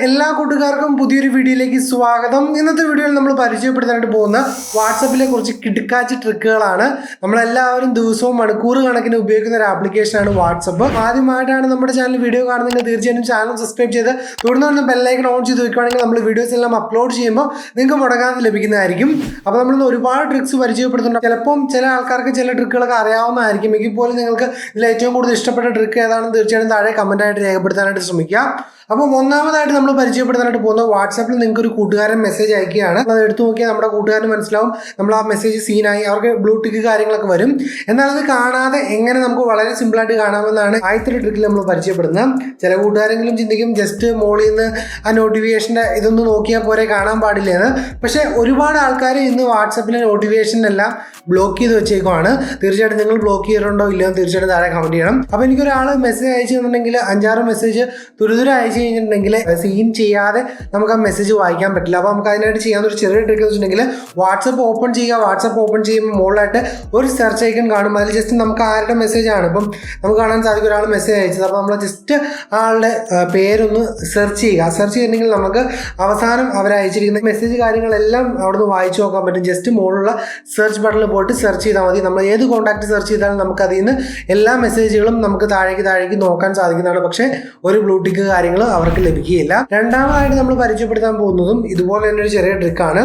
എല്ലാ കൂട്ടുകാർക്കും പുതിയൊരു വീഡിയോയിലേക്ക് സ്വാഗതം. ഇന്നത്തെ വീഡിയോയിൽ നമ്മൾ പരിചയപ്പെടുത്താനായിട്ട് പോകുന്ന വാട്സപ്പിലെ കുറച്ച് കിടുക്കാച്ചി ട്രിക്കുകളാണ്. നമ്മളെല്ലാവരും ദിവസവും മണിക്കൂർ കണക്കിന് ഉപയോഗിക്കുന്ന ഒരു ആപ്ലിക്കേഷനാണ് വാട്സപ്പ്. ആദ്യമായിട്ടാണ് നമ്മുടെ ചാനൽ വീഡിയോ കാണുന്നതെങ്കിൽ തീർച്ചയായിട്ടും ചാനൽ സബ്സ്ക്രൈബ് ചെയ്ത് തുടർന്ന് ബെല്ലൈക്കൺ ഓൺ ചെയ്ത് വെക്കുകയാണെങ്കിൽ നമ്മൾ വീഡിയോസ് എല്ലാം അപ്ലോഡ് ചെയ്യുമ്പോൾ നിങ്ങൾക്ക് മുടങ്ങാതെ ലഭിക്കുന്നതായിരിക്കും. അപ്പോൾ നമ്മളിന്ന് ഒരുപാട് ട്രിക്സ് പരിചയപ്പെടുത്തുന്നുണ്ട്. ചിലപ്പം ചില ആൾക്കാർക്ക് ചില ട്രിക്കുകളൊക്കെ അറിയാവുന്നതായിരിക്കും. എങ്കിൽ പോലും നിങ്ങൾക്ക് ഇതിൽ ഏറ്റവും കൂടുതൽ ഇഷ്ടപ്പെട്ട ട്രിക്ക് ഏതാണെന്ന് തീർച്ചയായിട്ടും താഴെ കമൻറ്റായിട്ട് രേഖപ്പെടുത്താനായിട്ട് ശ്രമിക്കുക. അപ്പോൾ ഒന്നാമതായിട്ട് നമ്മൾ പരിചയപ്പെടുത്താനായിട്ട് പോകുന്നത് വാട്സാപ്പിൽ നിങ്ങൾക്ക് ഒരു കൂട്ടുകാരൻ മെസ്സേജ് അയക്കുകയാണ്. അത് എടുത്തു നോക്കിയാൽ നമ്മുടെ കൂട്ടുകാരന് മനസ്സിലാവും നമ്മൾ ആ മെസ്സേജ് സീനായി, അവർക്ക് ബ്ലൂ ടിക്ക് കാര്യങ്ങളൊക്കെ വരും. എന്നാൽ അത് കാണാതെ എങ്ങനെ നമുക്ക് വളരെ സിമ്പിളായിട്ട് കാണാമെന്നാണ് ആദ്യത്തെ ട്രിക്കിൽ നമ്മൾ പരിചയപ്പെടുന്നത്. ചില കൂട്ടുകാരെങ്കിലും ചിന്തിക്കും ജസ്റ്റ് മോളിൽ നിന്ന് ആ നോട്ടിഫിക്കേഷൻ്റെ ഇതൊന്ന് നോക്കിയാൽ പോരെ, കാണാൻ പാടില്ലെന്ന്. പക്ഷേ ഒരുപാട് ആൾക്കാർ ഇന്ന് വാട്സാപ്പിലെ നോട്ടിഫിക്കേഷനെല്ലാം ബ്ലോക്ക് ചെയ്ത് വെച്ചേക്കുവാണ്. തീർച്ചയായിട്ടും നിങ്ങൾ ബ്ലോക്ക് ചെയ്തിട്ടുണ്ടോ ഇല്ലയോ തീർച്ചയായിട്ടും താഴെ കമൻറ്റ് ചെയ്യണം. അപ്പോൾ എനിക്കൊരാൾ മെസ്സേജ് അയച്ചു തന്നിട്ടുണ്ടെങ്കിൽ 5-6 മെസ്സേജ് തുരുതുര അയച്ചു കഴിഞ്ഞിട്ടുണ്ടെങ്കിൽ സീൻ ചെയ്യാതെ നമുക്ക് ആ മെസ്സേജ് വായിക്കാൻ പറ്റില്ല. അപ്പോൾ നമുക്ക് അതിനായിട്ട് ചെയ്യാവുന്ന ഒരു ചെറിയ ട്രിക്ക് വെച്ചിട്ടുണ്ടെങ്കിൽ വാട്സപ്പ് ഓപ്പൺ ചെയ്യുക. വാട്സപ്പ് ഓപ്പൺ ചെയ്യുമ്പോൾ മുകളിലായിട്ട് ഒരു സെർച്ച് ഐക്കൺ കാണും. അതിൽ ജസ്റ്റ് നമുക്ക് ആരുടെ മെസ്സേജാണ് ഇപ്പം നമുക്ക് കാണാൻ സാധിക്കും, ഒരാൾ മെസ്സേജ് അയച്ചത്. അപ്പോൾ നമ്മൾ ജസ്റ്റ് ആളുടെ പേരൊന്ന് സെർച്ച് ചെയ്യുക. സെർച്ച് ചെയ്തിട്ടുണ്ടെങ്കിൽ നമുക്ക് അവസാനം അവർ അയച്ചിരിക്കുന്ന മെസ്സേജ് കാര്യങ്ങളെല്ലാം അവിടെ നിന്ന് വായിച്ചു നോക്കാൻ പറ്റും. ജസ്റ്റ് മുകളിലുള്ള സെർച്ച് ബട്ടണിൽ പോയിട്ട് സെർച്ച് ചെയ്താൽ മതി. നമ്മൾ ഏത് കോൺടാക്ട് സെർച്ച് ചെയ്താലും നമുക്ക് അതിൽ നിന്ന് എല്ലാ മെസ്സേജുകളും നമുക്ക് താഴേക്ക് നോക്കാൻ സാധിക്കുന്നതാണ്. പക്ഷേ ഒരു ബ്ലൂ ടിക്ക് കാര്യങ്ങൾ അവർക്ക് ലഭിക്കുകയില്ല. രണ്ടാമതായിട്ട് നമ്മൾ പരിചയപ്പെടുത്താൻ പോകുന്നതും ഇതുപോലെ തന്നെ ഒരു ചെറിയ ട്രിക്കാണ്.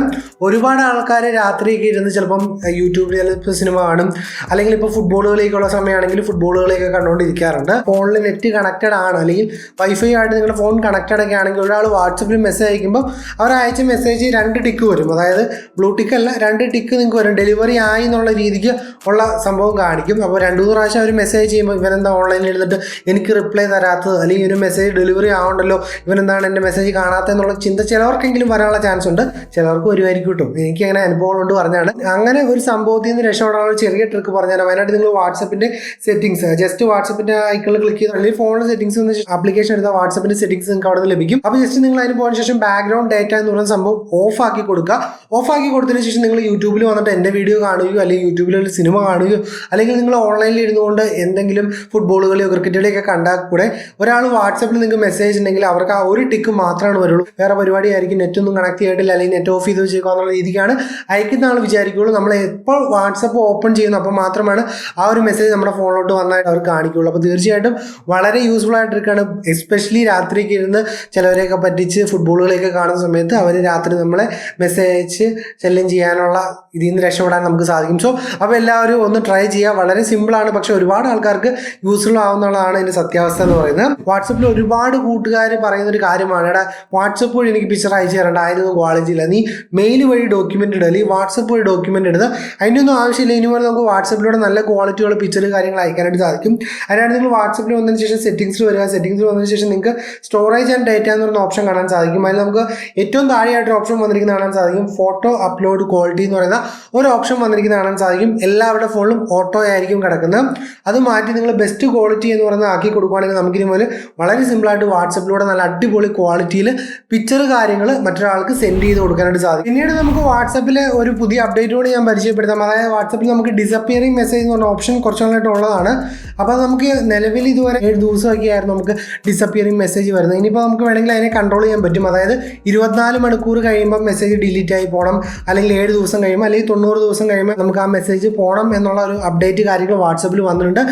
ഒരുപാട് ആൾക്കാർ രാത്രിയൊക്കെ ഇരുന്ന് ചിലപ്പം യൂട്യൂബിൽ ചിലപ്പോൾ സിനിമ കാണും, അല്ലെങ്കിൽ ഇപ്പോൾ ഫുട്ബോളുകളിലേക്കുള്ള സമയമാണെങ്കിൽ ഫുട്ബോളുകളെയൊക്കെ കണ്ടുകൊണ്ടിരിക്കാറുണ്ട്. ഫോണിൽ നെറ്റ് കണക്റ്റഡ് ആണ്, അല്ലെങ്കിൽ വൈഫൈ ആയിട്ട് നിങ്ങളുടെ ഫോൺ കണക്റ്റഡ് ഒക്കെ ആണെങ്കിൽ ഒരാൾ വാട്സപ്പിൽ മെസ്സേജ് അയക്കുമ്പോൾ അവർ അയച്ച മെസ്സേജ് 2 ടിക്ക് വരും. അതായത് ബ്ലൂ ടിക്ക് അല്ല, 2 ടിക്ക് നിങ്ങൾക്ക് വരും. ഡെലിവറി ആയി എന്നുള്ള രീതിക്ക് ഉള്ള സംഭവം കാണിക്കും. അപ്പോൾ 2-3 പ്രാവശ്യം അവർ മെസ്സേജ് ചെയ്യുമ്പോൾ ഇവനെന്താ ഓൺലൈനിൽ ഇരുന്നിട്ട് എനിക്ക് റിപ്ലൈ തരാത്തത്, അല്ലെങ്കിൽ ഒരു മെസ്സേജ് ഡെലിവറി ആവണ്ടല്ലോ, ഇവനെന്താണ് എൻ്റെ മെസ്സേജ് കാണാത്തതെന്നുള്ള ചിന്ത ചിലവർക്കെങ്കിലും വരാനുള്ള ചാൻസ് ഉണ്ട്. ചിലർക്ക് വരുമായിരിക്കും കിട്ടും. എനിക്ക് അങ്ങനെ അനുഭവം കൊണ്ട് പറഞ്ഞാണ്. അങ്ങനെ ഒരു സംഭവത്തിൽ നിന്ന് രക്ഷപ്പെടാനുള്ള ചെറിയ ട്രിക്ക് പറഞ്ഞാൽ അതിനായിട്ട് നിങ്ങൾ വാട്സപ്പിൻ്റെ സെറ്റിംഗ്സ് ജസ്റ്റ് വാട്സപ്പിൻ്റെ ഐക്കണിൽ ക്ലിക്ക് ചെയ്ത് അല്ലെങ്കിൽ ഫോണിൽ സെറ്റിംഗ്സ് എന്ന് ആപ്ലിക്കേഷൻ എടുത്താൽ വാട്സപ്പിൻ്റെ സെറ്റിംഗ്സ് നിങ്ങൾക്ക് അവിടെ നിന്ന് ലഭിക്കും. അപ്പോൾ ജസ്റ്റ് നിങ്ങൾ അതിന് പോയതിനു ശേഷം ബാക്ക്ഗ്രൗണ്ട് ഡേറ്റ എന്ന് പറയുന്ന സംഭവം ഓഫ് ആക്കി കൊടുക്കുക. ഓഫ് ആക്കി കൊടുത്തതിന് ശേഷം നിങ്ങൾ യൂട്യൂബിൽ വന്നിട്ട് എൻ്റെ വീഡിയോ കാണുകയോ അല്ലെങ്കിൽ യൂട്യൂബിൽ ഒരു സിനിമ കാണുകയോ അല്ലെങ്കിൽ നിങ്ങൾ ഓൺലൈനിൽ ഇരുന്നുകൊണ്ട് എന്തെങ്കിലും ഫുട്ബോളുകളെയോ ക്രിക്കറ്റുകളെയൊക്കെ കണ്ടാൽ കൂടെ ഒരാൾ വാട്സപ്പിൽ നിങ്ങൾക്ക് മെസ്സേജ് ഉണ്ടെങ്കിൽ അവർക്ക് ആ ഒരു ടിക്ക് മാത്രമാണ് വരുള്ളൂ. വേറെ പരിപാടി ആയിരിക്കും, നെറ്റൊന്നും കണക്ട് ചെയ്തിട്ടില്ല അല്ലെങ്കിൽ നെറ്റ് ഓഫ് ചെയ്ത് വെച്ചേക്കുക എന്നുള്ള രീതിക്കാണ് അയക്കുന്ന ആൾ വിചാരിക്കുകയുള്ളൂ. നമ്മൾ എപ്പോൾ വാട്സപ്പ് ഓപ്പൺ ചെയ്യുന്നു അപ്പോൾ മാത്രമാണ് ആ ഒരു മെസ്സേജ് നമ്മുടെ ഫോണിലോട്ട് വന്നായിട്ട് അവർ കാണിക്കുകയുള്ളൂ. അപ്പോൾ തീർച്ചയായിട്ടും വളരെ യൂസ്ഫുൾ ആയിട്ടിരിക്കുകയാണ്. എസ്പെഷ്യലി രാത്രിയൊക്കെ ഇരുന്ന് ചിലവരെയൊക്കെ പറ്റിച്ച് ഫുട്ബോളുകളെയൊക്കെ കാണുന്ന സമയത്ത് അവർ രാത്രി നമ്മളെ മെസ്സേജ് അയച്ച് ശല്യം ചെയ്യാനുള്ള ഇതിൽ നിന്ന് രക്ഷപ്പെടാൻ നമുക്ക് സാധിക്കും. സോ അപ്പോൾ എല്ലാവരും ഒന്ന് ട്രൈ ചെയ്യുക. വളരെ സിമ്പിളാണ്, പക്ഷേ ഒരുപാട് ആൾക്കാർക്ക് യൂസ്ഫുൾ ആവുന്നതാണ് ഇതിൻ്റെ സത്യാവസ്ഥ എന്ന് പറയുന്നത്. വാട്സപ്പിൽ ഒരുപാട് കൂട്ടുകാർ പറയുന്നൊരു കാര്യമാണ്, എടാ വാട്സപ്പ് വഴി എനിക്ക് പിക്ചർ അയച്ചു തരേണ്ട, അതിനൊന്നും ക്വാളിറ്റി ഇല്ല, നീ മെയിൽ വഴി ഡോക്യുമെൻ്റ് ഇടുക അല്ലെങ്കിൽ വാട്സപ്പ് വഴി ഡോക്യുമെൻ്റ് ഇടുക, അതിൻ്റെ ഒന്നും ആവശ്യമില്ല. ഇനി പോലെ നമുക്ക് വാട്സപ്പിലൂടെ നല്ല ക്വാളിറ്റിയുള്ള പിക്ചർ കാര്യങ്ങൾ അയക്കാനായിട്ട് സാധിക്കും. അതിനാണ് നിങ്ങൾ വാട്സപ്പിൽ വന്നതിന് ശേഷം സെറ്റിംഗ്സിൽ വരിക. സെറ്റിംഗ്സിൽ വന്നതിന് ശേഷം നിങ്ങൾക്ക് സ്റ്റോറേജ് ആൻഡ് ഡേറ്റ എന്ന് പറയുന്ന ഓപ്ഷൻ കാണാൻ സാധിക്കും. അതിൽ നമുക്ക് ഏറ്റവും താഴെയായിട്ട് ഓപ്ഷൻ വന്നിരിക്കുന്ന കാണാൻ സാധിക്കും. ഫോട്ടോ അപ്ലോഡ് ക്വാളിറ്റി എന്ന് പറയുന്ന ഒരു ഓപ്ഷൻ വന്നിരിക്കുന്ന കാണാൻ സാധിക്കും. എല്ലാവരുടെ ഫോണിലും ഓട്ടോ ആയിരിക്കും കിടക്കുന്നത്. അത് മാറ്റി നിങ്ങൾ ബെസ്റ്റ് ക്വാളിറ്റി എന്ന് പറയുന്നത് ആക്കി കൊടുക്കുകയാണെങ്കിൽ നമുക്കിനി മുതൽ വളരെ സിമ്പിളായിട്ട് വാട്സപ്പിലൂടെ നല്ല അടിപൊളി ക്വാളിറ്റിയിൽ പിക്ചർ കാര്യങ്ങൾ മറ്റൊരാൾക്ക് സെൻഡ് ചെയ്ത് കൊടുക്കാനായിട്ട് സാധിക്കും. പിന്നീട് നമുക്ക് വാട്സപ്പിലെ ഒരു പുതിയ അപ്ഡേറ്റോട് ഞാൻ പരിചയപ്പെടുത്താം. അതായത് വാട്സപ്പിൽ നമുക്ക് ഡിസപ്പിയറിംഗ് മെസ്സേജ് എന്ന് പറഞ്ഞ ഓപ്ഷൻ കുറച്ച് നാളായിട്ട് ഉള്ളതാണ്. അപ്പോൾ നമുക്ക് നിലവിൽ ഇതുവരെ 7 ദിവസമൊക്കെ ആയിരുന്നു നമുക്ക് ഡിസപ്പിയറിംഗ് മെസ്സേജ് വരുന്നത്. ഇനിയിപ്പോൾ നമുക്ക് വേണമെങ്കിൽ അതിനെ കൺട്രോൾ ചെയ്യാൻ പറ്റും. അതായത് 24 മണിക്കൂർ കഴിയുമ്പോൾ മെസ്സേജ് ഡിലീറ്റ് ആയി പോകണം, അല്ലെങ്കിൽ 7 ദിവസം കഴിയുമ്പോൾ അല്ലെങ്കിൽ 90 ദിവസം കഴിയുമ്പോൾ നമുക്ക് ആ മെസ്സേജ് പോകണം എന്നുള്ള ഒരു അപ്ഡേറ്റ് കാര്യങ്ങൾ വാട്സപ്പിൽ വന്നിട്ടുണ്ട്.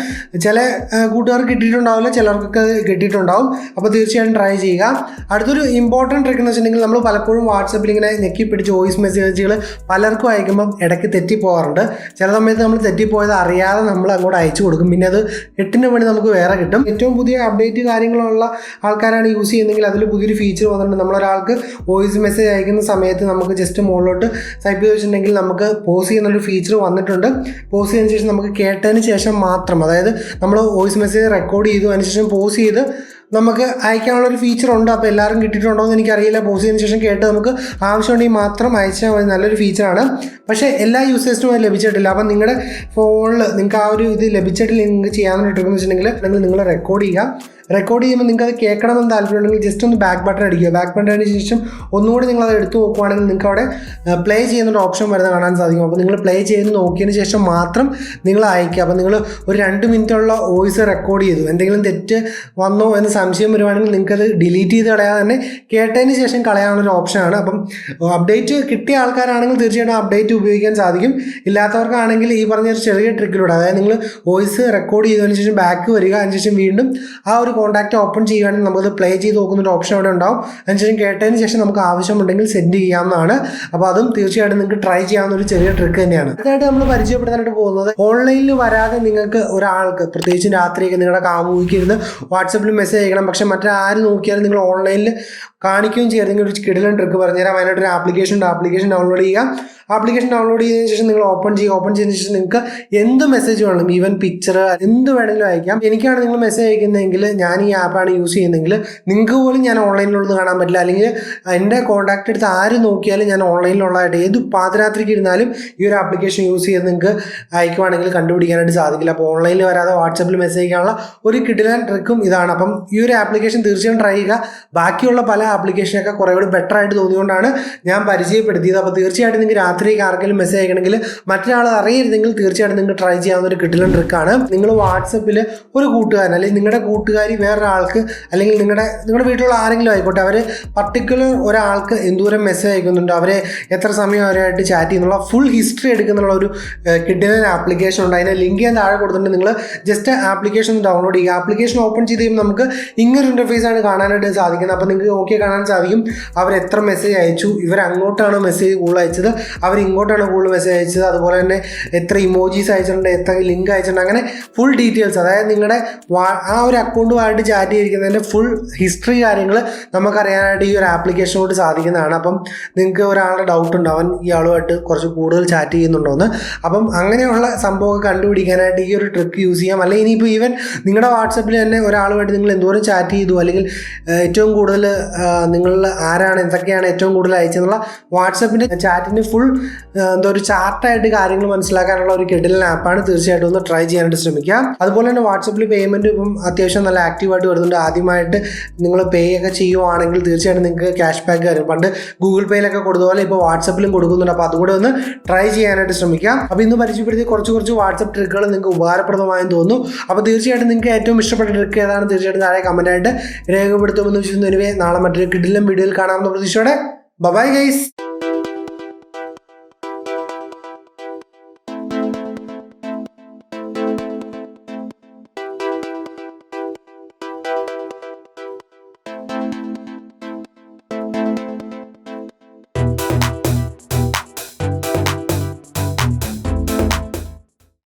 ചില കൂട്ടുകാർക്ക് കിട്ടിയിട്ടുണ്ടാവില്ല, ചിലർക്കൊക്കെ കിട്ടിയിട്ടുണ്ടാവും. അപ്പോൾ തീർച്ചയായും ട്രൈ ചെയ്യുക. അടുത്തൊരു ഇമ്പോർട്ടൻറ്റ് ട്രിക്ക് എന്ന് വെച്ചിട്ടുണ്ടെങ്കിൽ നമ്മൾ പലപ്പോഴും വാട്സപ്പിൽ ഇങ്ങനെ ഞെക്കി പിടിച്ച് വോയിസ് മെസ്സേജുകൾ പലർക്കും അയക്കുമ്പം ഇടയ്ക്ക് തെറ്റിപ്പോകാറുണ്ട്. ചില സമയത്ത് നമ്മൾ തെറ്റിപ്പോയത് അറിയാതെ നമ്മൾ അങ്ങോട്ട് അയച്ചു കൊടുക്കും. പിന്നെ അത് 8ന് വേണ്ടി നമുക്ക് വേറെ കിട്ടും. ഏറ്റവും പുതിയ അപ്ഡേറ്റ് കാര്യങ്ങളുള്ള ആൾക്കാരാണ് യൂസ് ചെയ്യുന്നതെങ്കിൽ അതിൽ പുതിയൊരു ഫീച്ചർ വന്നിട്ടുണ്ട്. നമ്മളൊരാൾക്ക് വോയിസ് മെസ്സേജ് അയക്കുന്ന സമയത്ത് നമുക്ക് ജസ്റ്റ് മുകളിലോട്ട് ടൈപ്പ് ചെയ്ത് വെച്ചിട്ടുണ്ടെങ്കിൽ നമുക്ക് പോസ് ചെയ്യുന്നൊരു ഫീച്ചർ വന്നിട്ടുണ്ട്. പോസ് ചെയ്തതിന് ശേഷം നമുക്ക് കേട്ടതിന് ശേഷം മാത്രം, അതായത് നമ്മൾ വോയിസ് മെസ്സേജ് റെക്കോർഡ് ചെയ്തു അതിന് ശേഷം പോസ് ചെയ്ത് നമുക്ക് അയക്കാനുള്ളൊരു ഫീച്ചർ ഉണ്ട്. അപ്പോൾ എല്ലാവരും കിട്ടിയിട്ടുണ്ടോ എന്ന് എനിക്കറിയില്ല. പോസ് ചെയ്തതിന് ശേഷം കേട്ട് നമുക്ക് ആവശ്യമുണ്ടെങ്കിൽ മാത്രം അയച്ചാൽ മതി. നല്ലൊരു ഫീച്ചറാണ്. പക്ഷേ എല്ലാ യൂസേഴ്സിനും അത് ലഭിച്ചിട്ടില്ല. അപ്പം നിങ്ങളുടെ ഫോണിൽ നിങ്ങൾക്ക് ആ ഒരു ഇത് ലഭിച്ചിട്ടില്ല, നിങ്ങൾക്ക് ചെയ്യാമെന്ന് ഇട്ടെന്ന് വെച്ചിട്ടുണ്ടെങ്കിൽ നിങ്ങൾ റെക്കോർഡ് ചെയ്യുക. റെക്കോർഡ് ചെയ്യുമ്പോൾ നിങ്ങൾക്ക് അത് കേൾക്കണമെന്ന് താല്പര്യമുണ്ടെങ്കിൽ ജസ്റ്റ് ഒന്ന് ബാക്ക് ബട്ടൺ അടിക്കുക. ബാക്ക് ബട്ടൺ അടിച്ച ശേഷം ഒന്നുകൂടി നിങ്ങളത് എടുത്ത് നോക്കുവാണെങ്കിൽ നിങ്ങൾക്ക് അവിടെ പ്ലേ ചെയ്യുന്നൊരു ഓപ്ഷൻ വരുന്നത് കാണാൻ സാധിക്കും. അപ്പോൾ നിങ്ങൾ പ്ലേ ചെയ്ത് നോക്കിയതിന് ശേഷം മാത്രം നിങ്ങൾ അയക്കുക. അപ്പോൾ നിങ്ങൾ ഒരു 2 മിനിറ്റുള്ള വോയിസ് റെക്കോർഡ് ചെയ്തു, എന്തെങ്കിലും തെറ്റ് വന്നോ എന്ന് സംശയം വരുവാണെങ്കിൽ നിങ്ങൾക്കത് ഡിലീറ്റ് ചെയ്ത് കളയാതെ തന്നെ കേട്ടതിന് ശേഷം കളയാനുള്ളൊരു ഓപ്ഷനാണ്. അപ്പം അപ്ഡേറ്റ് കിട്ടിയ ആൾക്കാരാണെങ്കിൽ തീർച്ചയായിട്ടും അപ്ഡേറ്റ് ഉപയോഗിക്കാൻ സാധിക്കും. ഇല്ലാത്തവർക്കാണെങ്കിൽ ഈ പറഞ്ഞൊരു ചെറിയ ട്രിക്കിലൂടെ, അതായത് നിങ്ങൾ വോയിസ് റെക്കോർഡ് ചെയ്തതിന് ശേഷം ബാക്ക് വരിക, അതിനുശേഷം വീണ്ടും ആ ഒരു കോൺടാക്റ്റ് ഓപ്പൺ ചെയ്യുകയാണെങ്കിൽ നമുക്കത് പ്ലേ ചെയ്ത് നോക്കുന്നൊരു ഓപ്ഷൻ അവിടെ ഉണ്ടാവും. അതിനുശേഷം കേട്ടതിന് ശേഷം നമുക്ക് ആവശ്യമുണ്ടെങ്കിൽ സെൻഡ് ചെയ്യാവുന്നതാണ്. അപ്പോൾ അതും തീർച്ചയായിട്ടും നിങ്ങൾക്ക് ട്രൈ ചെയ്യാവുന്ന ഒരു ചെറിയ ട്രിക്ക് തന്നെയാണ്. അടുത്തായിട്ട് നമ്മൾ പരിചയപ്പെടുത്താനായിട്ട് പോകുന്നത്, ഓൺലൈനിൽ വരാതെ നിങ്ങൾക്ക് ഒരാൾക്ക്, പ്രത്യേകിച്ചും രാത്രിയൊക്കെ നിങ്ങളുടെ കാമുകിക്ക് ഇരുന്ന് വാട്സപ്പിൽ മെസ്സേജ് അയക്കണം, പക്ഷെ മറ്റാര് നോക്കിയാലും നിങ്ങൾ ഓൺലൈനിൽ കാണിക്കുകയും ചെയ്യണമെങ്കിൽ ഒരു കിടിലൻ ട്രിക്ക് പറഞ്ഞുതരാം. അതിനായിട്ടൊരു ആപ്ലിക്കേഷൻ ഡൗൺലോഡ് ചെയ്യുക. ആപ്ലിക്കേഷൻ ഡൗൺലോഡ് ചെയ്തതിനു ശേഷം നിങ്ങൾ ഓപ്പൺ ചെയ്തതിനു ശേഷം നിങ്ങൾക്ക് എന്ത് മെസ്സേജ് വേണം, ഈവൻ പിക്ചർ, എന്ത് വേണമെങ്കിലും അയക്കാം. എനിക്കാണ് നിങ്ങൾ മെസ്സേജ് അയക്കുന്നതെങ്കിൽ, ഞാൻ ഈ ആപ്പാണ് യൂസ് ചെയ്യുന്നതെങ്കിൽ, നിങ്ങൾക്ക് പോലും ഞാൻ ഓൺലൈനിലുള്ളത് കാണാൻ പറ്റില്ല. അല്ലെങ്കിൽ എൻ്റെ കോൺടാക്ട് എടുത്ത് ആര് നോക്കിയാലും ഞാൻ ഓൺലൈനിലുള്ളതായിട്ട് ഏത് പാതിരാത്രിക്ക് ഇരുന്നാലും ഈ ഒരു ആപ്ലിക്കേഷൻ യൂസ് ചെയ്ത് നിങ്ങൾക്ക് അയക്കുവാണെങ്കിൽ കണ്ടുപിടിക്കാനായിട്ട് സാധിക്കില്ല. അപ്പോൾ ഓൺലൈനിൽ വരാതെ വാട്സപ്പിൽ മെസ്സേജ് അയക്കാനുള്ള ഒരു കിടിലൻ ട്രിക്കും ഇതാണ്. അപ്പം ഈ ഒരു ആപ്ലിക്കേഷൻ തീർച്ചയായും ട്രൈ ചെയ്യുക. ബാക്കിയുള്ള പല ആപ്ലിക്കേഷനൊക്കെ കുറേ കൂടി ബെറ്റർ ആയിട്ട് തോന്നിയുകൊണ്ടാണ് ഞാൻ പരിചയപ്പെടുത്തിയത്. അപ്പോൾ തീർച്ചയായിട്ടും നിങ്ങൾക്ക് രാത്രിക്ക് ആർക്കെങ്കിലും മെസ്സേജ് അയക്കണമെങ്കിൽ, മറ്റൊരാൾ അറിയരുതെങ്കിൽ തീർച്ചയായിട്ടും നിങ്ങൾക്ക് ട്രൈ ചെയ്യാവുന്ന ഒരു കിടിലൻ ട്രിക്കാണ്. നിങ്ങൾ വാട്സപ്പിൽ ഒരു കൂട്ടുകാരൻ അല്ലെങ്കിൽ നിങ്ങളുടെ കൂട്ടുകാരി വേറൊരാൾക്ക്, അല്ലെങ്കിൽ നിങ്ങളുടെ വീട്ടിലുള്ള ആരെങ്കിലും ആയിക്കോട്ടെ, അവർ പർട്ടിക്കുലർ ഒരാൾക്ക് എന്തോരം മെസ്സേജ് അയക്കുന്നുണ്ടോ, അവരെ എത്ര സമയം അവരായിട്ട് ചാറ്റ് ചെയ്യുന്നുള്ള ഫുൾ ഹിസ്റ്ററി എടുക്കുന്നുള്ള ഒരു കിടിലൻ ആപ്ലിക്കേഷൻ ഉണ്ട്. അതിനെ ലിങ്ക് ഞാൻ താഴെ കൊടുത്തിട്ടുണ്ട്. നിങ്ങൾ ജസ്റ്റ് ആപ്ലിക്കേഷൻ ഡൗൺലോഡ് ചെയ്യുക. ആപ്ലിക്കേഷൻ ഓപ്പൺ ചെയ്ത് കഴിയുമ്പോൾ നമുക്ക് ഇങ്ങനൊരു ഇൻ്റർഫേസ് ആണ് കാണാനായിട്ട് സാധിക്കുന്നത്. അപ്പോൾ നിങ്ങൾക്ക് നോക്കിയാൽ കാണാൻ സാധിക്കും അവർ എത്ര മെസ്സേജ് അയച്ചു, ഇവർ അങ്ങോട്ടാണ് മെസ്സേജ് കൂടുതൽ അയച്ചത്, അവർ ഇങ്ങോട്ടാണ് കൂടുതൽ മെസ്സേജ് അയച്ചത്, അതുപോലെ തന്നെ എത്ര ഇമോജീസ് അയച്ചിട്ടുണ്ട്, എത്ര ലിങ്ക് അയച്ചിട്ടുണ്ട്, അങ്ങനെ ഫുൾ ഡീറ്റെയിൽസ്, അതായത് നിങ്ങളുടെ ആ ഒരു അക്കൗണ്ടുമായിട്ട് ചാറ്റ് ചെയ്തിരിക്കുന്നതിൻ്റെ ഫുൾ ഹിസ്റ്ററി കാര്യങ്ങൾ നമുക്കറിയാനായിട്ട് ഈ ഒരു ആപ്ലിക്കേഷൻ കൊണ്ട് സാധിക്കുന്നതാണ്. അപ്പം നിങ്ങൾക്ക് ഒരാളുടെ ഡൗട്ട് ഉണ്ട്, അവൻ ഇയാളുമായിട്ട് കുറച്ച് കൂടുതൽ ചാറ്റ് ചെയ്യുന്നുണ്ടോയെന്ന്. അപ്പം അങ്ങനെയുള്ള സംഭവമൊക്കെ കണ്ടുപിടിക്കാനായിട്ട് ഈ ഒരു ട്രിക്ക് യൂസ് ചെയ്യാം. അല്ലെങ്കിൽ ഇനിയിപ്പോൾ ഈവൻ നിങ്ങളുടെ വാട്സപ്പിൽ തന്നെ ഒരാളുമായിട്ട് നിങ്ങൾ എന്തോരം ചാറ്റ് ചെയ്തു, അല്ലെങ്കിൽ ഏറ്റവും കൂടുതൽ നിങ്ങൾ ആരാണ്, എന്തൊക്കെയാണ് ഏറ്റവും കൂടുതൽ അയച്ചെന്നുള്ള വാട്സപ്പിൻ്റെ ചാറ്റിൻ്റെ ഫുൾ ഒരു ചാർട്ടായിട്ട് കാര്യങ്ങൾ മനസ്സിലാക്കാനുള്ള ഒരു കിടിലൻ ആപ്പാണ്. തീർച്ചയായിട്ടും ഒന്ന് ട്രൈ ചെയ്യാനായിട്ട് ശ്രമിക്കുക. അതുപോലെ തന്നെ വാട്സപ്പിൽ പേയ്മെൻറ്റ് ഇപ്പം അത്യാവശ്യം നല്ല ആക്റ്റീവായിട്ട് വരുന്നുണ്ട്. ആദ്യമായിട്ട് നിങ്ങൾ പേ ഒക്കെ ചെയ്യുവാണെങ്കിൽ തീർച്ചയായിട്ടും നിങ്ങൾക്ക് ക്യാഷ് ബാക്ക് വരും. പണ്ട് ഗൂഗിൾ പേയിലൊക്കെ കൊടുത്തതുപോലെ ഇപ്പോൾ വാട്സപ്പിലും കൊടുക്കുന്നുണ്ട്. അപ്പോൾ അതുകൂടെ ഒന്ന് ട്രൈ ചെയ്യാനായിട്ട് ശ്രമിക്കാം. അപ്പോൾ ഇന്ന് പരിചയപ്പെടുത്തിയ കുറച്ച് വാട്സപ്പ് ട്രിക്കുകൾ നിങ്ങൾക്ക് ഉപകാരപ്രദമായെന്ന് തോന്നുന്നു. അപ്പോൾ തീർച്ചയായിട്ടും നിങ്ങൾക്ക് ഏറ്റവും ഇഷ്ടപ്പെട്ട ട്രിക്ക് ഏതാണ് തീർച്ചയായിട്ടും താഴെ കമൻറ്റായിട്ട് രേഖപ്പെടുത്തുമെന്ന് വിശ്വസിക്കുന്നു. നാളെ മറ്റൊരു കിടിലൻ വീഡിയോയിൽ കാണാമെന്ന പ്രതീക്ഷയോടെ ബൈ ഗൈസ്.